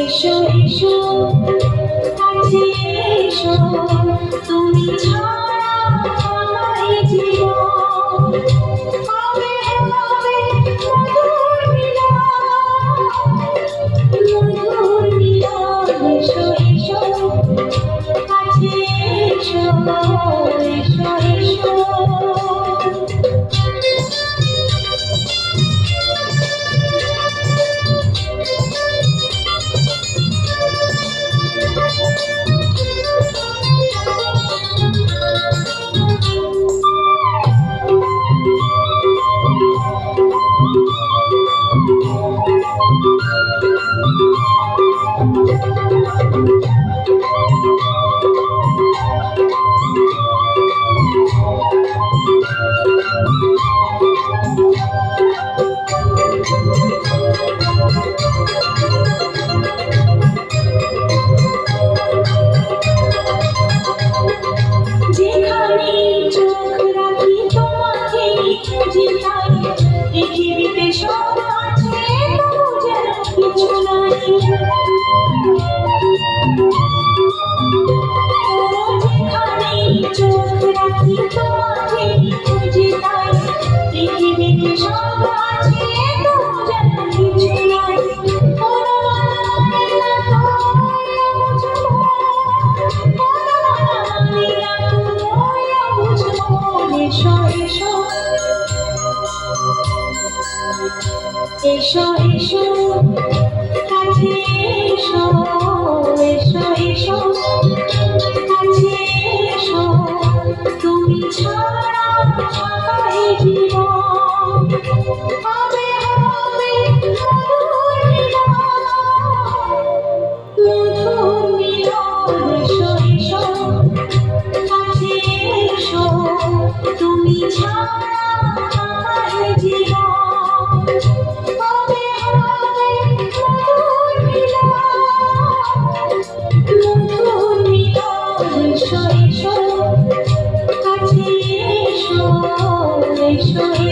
এসো এসো কাছে এসো, তুমি ছাড়া আমার জীবন হবে হবে মধুর মিলন, মধুর মিলন। এসো এসো কাছে এসো, এসো এসো। যেখানে চোখ রাখি তোমাকে খুঁজে পাই, পৃথিবীতে সব আছে তবু যেন কিছু নাই। যেখানে চোখ রাখি তোমাকে খুঁজে পাই, পৃথিবীতে সব আছে তবু যেন কিছু নাই। এসো এসো এসো এসো কাছে এসো, এসো এসো কাছে এসো, তুমি ছাড়া আমার জীবন হবে হবে মধুর মিলন, মধুর মিলন। এসো এসো কাছে এসো, তুমি ছাড়া আমার জীবন হবে হবে মধুর মিলন, মধুর মিলন। এসো এসো কাছে এসো, এসো।